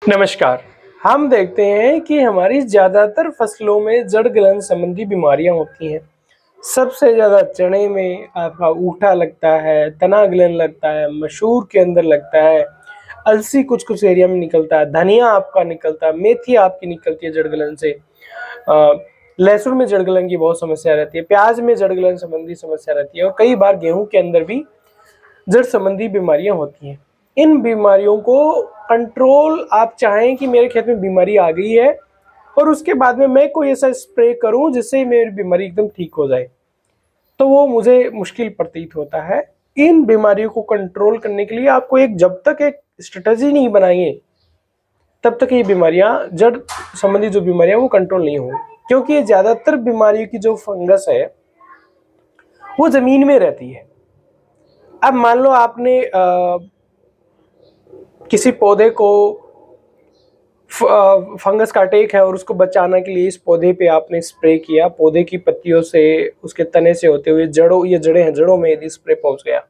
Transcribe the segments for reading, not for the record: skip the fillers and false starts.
नमस्कार। हम देखते हैं कि हमारी ज़्यादातर फसलों में जड़ गलन संबंधी बीमारियां होती हैं। सबसे ज़्यादा चने में आपका ऊठा लगता है, तना गलन लगता है, मसूर के अंदर लगता है, अलसी कुछ-कुछ एरिया में निकलता है, धनिया आपका निकलता है, मेथी आपकी निकलती है जड़ गलन से। लहसुन में जड़ गलन की बहुत समस्या रहती है, प्याज में जड़ गलन संबंधी समस्या रहती है और कई बार गेहूँ के अंदर भी जड़ संबंधी बीमारियां होती हैं। इन बीमारियों को कंट्रोल आप चाहें कि मेरे खेत में बीमारी आ गई है और उसके बाद में मैं कोई ऐसा स्प्रे करूं जिससे मेरी बीमारी एकदम ठीक हो जाए, तो वो मुझे मुश्किल प्रतीत होता है। इन बीमारियों को कंट्रोल करने के लिए आपको जब तक एक स्ट्रेटजी नहीं बनाएंगे तब तक ये बीमारियां, जड़ संबंधी जो बीमारियां, वो कंट्रोल नहीं होंगी, क्योंकि ये ज्यादातर बीमारियों की जो फंगस है वो जमीन में रहती है। अब मान लो आपने किसी पौधे को फंगस का अटैक है और उसको बचाने के लिए इस पौधे पे आपने स्प्रे किया, पौधे की पत्तियों से, उसके तने से होते हुए जड़ों, ये जड़ें हैं, जड़ों में यदि स्प्रे पहुंच गया,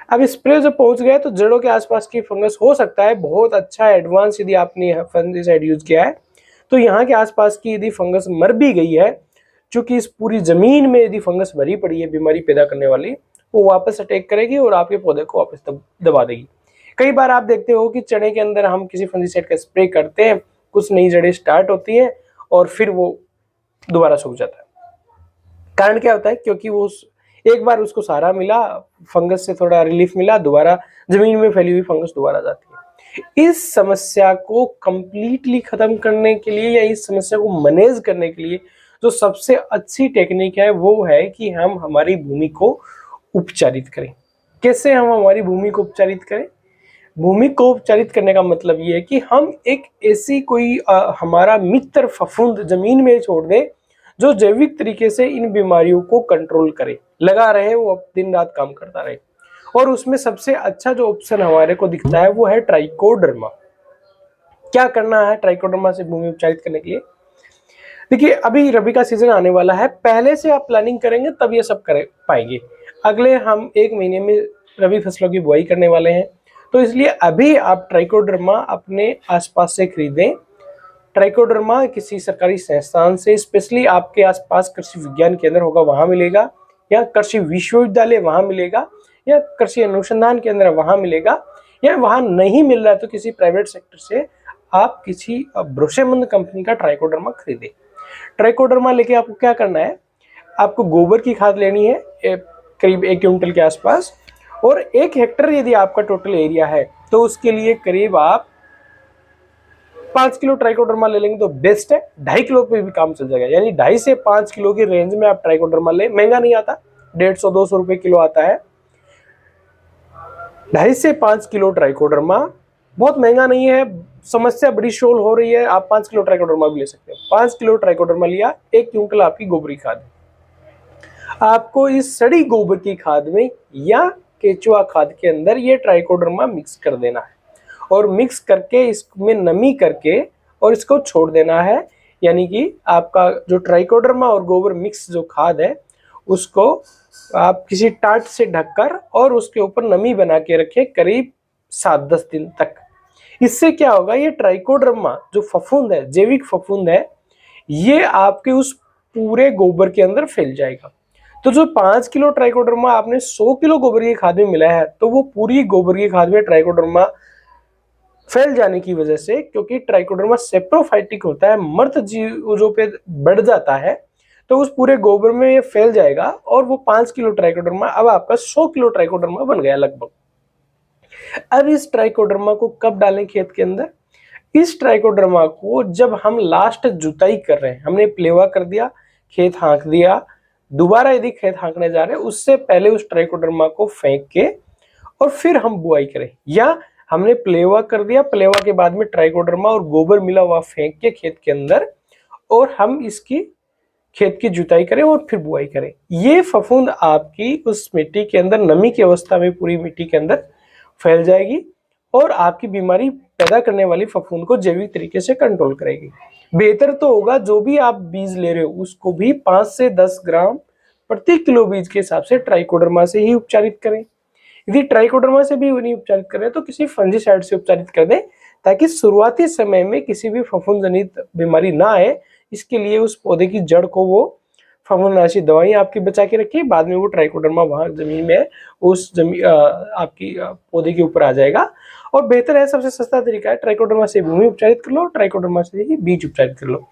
अब स्प्रे जब पहुंच गया तो जड़ों के आसपास की फंगस हो सकता है बहुत अच्छा एडवांस यदि आपने फंगिसाइड यूज किया है तो यहाँ के आसपास की यदि फंगस मर भी गई है, चूंकि इस पूरी जमीन में यदि फंगस भरी पड़ी है बीमारी पैदा करने वाली, वो वापस अटैक करेगी और आपके पौधे को वापस दबा देगी। कई बार आप देखते हो कि चने के अंदर हम किसी फंगिसाइड का स्प्रे करते हैं, कुछ नई जड़ें स्टार्ट होती हैं और फिर वो दोबारा सूख जाता है। कारण क्या होता है? क्योंकि वो एक बार उसको सहारा मिला, फंगस से थोड़ा रिलीफ मिला, दोबारा जमीन में फैली हुई फंगस दोबारा जाती है। इस समस्या को कंप्लीटली खत्म करने के लिए या इस समस्या को मैनेज करने के लिए जो सबसे अच्छी टेक्निक है वो है कि हम हमारी भूमि को उपचारित करें। कैसे हम हमारी भूमि को उपचारित करें? भूमि को उपचारित करने का मतलब ये है कि हम एक ऐसी कोई हमारा मित्र फफूंद जमीन में छोड़ दें जो जैविक तरीके से इन बीमारियों को कंट्रोल करे, लगा रहे, वो दिन रात काम करता रहे। और उसमें सबसे अच्छा जो ऑप्शन हमारे को दिखता है वो है ट्राइकोडर्मा। क्या करना है ट्राइकोडर्मा से भूमि उपचारित करने के लिए? देखिए, अभी रबी का सीजन आने वाला है, पहले से आप प्लानिंग करेंगे तब ये सब कर पाएंगे। अगले हम 1 महीने में रबी फसलों की बुआई करने वाले हैं, तो इसलिए अभी आप ट्राइकोडर्मा अपने आसपास से खरीदें। ट्राइकोडर्मा किसी सरकारी संस्थान से, स्पेशली आपके आसपास कृषि विज्ञान केंद्र होगा वहां मिलेगा, या कृषि विश्वविद्यालय वहां मिलेगा, या कृषि अनुसंधान केंद्र वहां मिलेगा, या वहां नहीं मिल रहा है तो किसी प्राइवेट सेक्टर से आप किसी भरोसेमंद कंपनी का ट्राइकोडर्मा खरीदें। ट्राइकोडर्मा लेके आपको क्या करना है? आपको गोबर की खाद लेनी है करीब 1 क्विंटल के आसपास, और 1 हेक्टेयर यदि आपका टोटल एरिया है तो उसके लिए करीब आप 5 किलो ट्राइकोडर्मा ले लेंगे तो बेस्ट है। 2.5 किलो पे भी काम चल जाएगा, यानी 2.5 से 5 किलो की रेंज में आप ट्राइकोडर्मा ले। महंगा नहीं आता, 150-200 रुपए किलो आता है। 2.5 से 5 किलो ट्राइकोडर्मा बहुत महंगा नहीं है। समस्या बड़ी शोल हो रही है, आप 5 किलो ट्राइकोडर्मा भी ले सकते हो। 5 किलो ट्राइकोडर्मा लिया, 1 क्विंटल आपकी गोबर की खाद। आपको इस सड़ी गोबर की खाद में या केचुआ खाद के अंदर ये ट्राइकोडर्मा मिक्स कर देना है और मिक्स करके इसमें नमी करके और इसको छोड़ देना है। यानी कि आपका जो ट्राइकोडर्मा और गोबर मिक्स जो खाद है उसको आप किसी टाट से ढककर और उसके ऊपर नमी बना के रखें करीब 7-10 दिन तक। इससे क्या होगा? ये ट्राइकोडर्मा जो फफूंद है, जैविक फफूंद है, ये आपके उस पूरे गोबर के अंदर फैल जाएगा। तो जो 5 किलो ट्राइकोडर्मा आपने 100 किलो गोबर की खाद में मिला है, तो वो पूरी गोबर की खाद में ट्राइकोडर्मा फैल जाने की वजह से, क्योंकि ट्राइकोडर्मा सेप्रोफाइटिक होता है, मृत जीवों पे बढ़ जाता है, तो उस पूरे गोबर में ये फैल जाएगा और वो 5 किलो ट्राइकोडर्मा अब आपका 100 किलो ट्राइकोडर्मा बन गया लगभग। अब इस ट्राइकोडर्मा को कब डालें खेत के अंदर? इस ट्राइकोडर्मा को जब हम लास्ट जुताई कर रहे हैं, हमने प्लेवा कर दिया, खेत हाँक दिया, दोबारा यदि खेत हाँकने जा रहे हैं उससे पहले उस ट्राइकोडर्मा को फेंक के और फिर हम बुआई करें, या हमने प्लेवा कर दिया, प्लेवा के बाद में ट्राइकोडर्मा और गोबर मिला हुआ फेंक के खेत के अंदर और हम इसकी खेत की जुताई करें और फिर बुआई करें। ये फफूंद आपकी उस मिट्टी के अंदर, नमी की अवस्था में पूरी मिट्टी के अंदर फैल जाएगी और आपकी बीमारी पैदा करने वाली फफूंद को जैविक तरीके से कंट्रोल करेगी। बेहतर तो होगा जो भी आप बीज ले रहे हो उसको भी 5 से 10 ग्राम प्रति किलो बीज के हिसाब से ट्राइकोडर्मा से ही उपचारित करें। यदि ट्राइकोडर्मा से भी नहीं उपचारित करें तो किसी फंजीसाइड से उपचारित कर दें, ताकि शुरुआती समय में किसी भी फफूंद जनित बीमारी ना आए। इसके लिए उस पौधे की जड़ को वो फफूंदनाशी दवाइयाँ आपकी बचा के रखिए, बाद में वो ट्राइकोडर्मा वहाँ जमीन में उस जमीन आपकी पौधे के ऊपर आ जाएगा। और बेहतर है, सबसे सस्ता तरीका है, ट्राइकोडर्मा से भूमि उपचारित कर लो, ट्राइकोडर्मा से ही बीज उपचारित कर लो।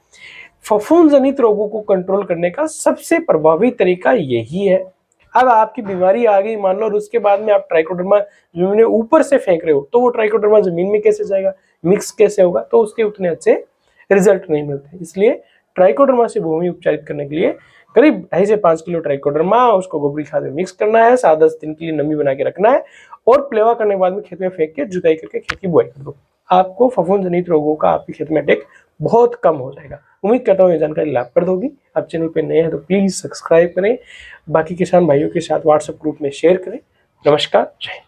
फफूंद जनित रोगों को कंट्रोल करने का सबसे प्रभावी तरीका यही है। अब आपकी बीमारी आ गई मान लो, और उसके बाद में आप ट्राइकोडर्मा जमीन में ऊपर से फेंक रहे हो, तो वो ट्राइकोडर्मा जमीन में कैसे जाएगा, मिक्स कैसे होगा, तो उसके उतने अच्छे रिजल्ट नहीं मिलते। इसलिए ट्राइकोडर्मा से भूमि उपचारित करने के लिए करीब 2.5 से 5 किलो ट्राइकोडर्मा उसको गोबरी खाद में मिक्स करना है, 7-10 दिन के लिए नमी बना के रखना है, और प्लेवा करने के बाद में खेत में फेंक के जुताई करके खेत की बुआई कर दो। आपको फफूंद जनित रोगों का आपके खेत में अटैक बहुत कम हो जाएगा। उम्मीद करता हूँ ये जानकारी लाभप्रद होगी। आप चैनल पे नए हैं तो प्लीज सब्सक्राइब करें, बाकी किसान भाइयों के साथ व्हाट्सएप ग्रुप में शेयर करें। नमस्कार, जय हिंद।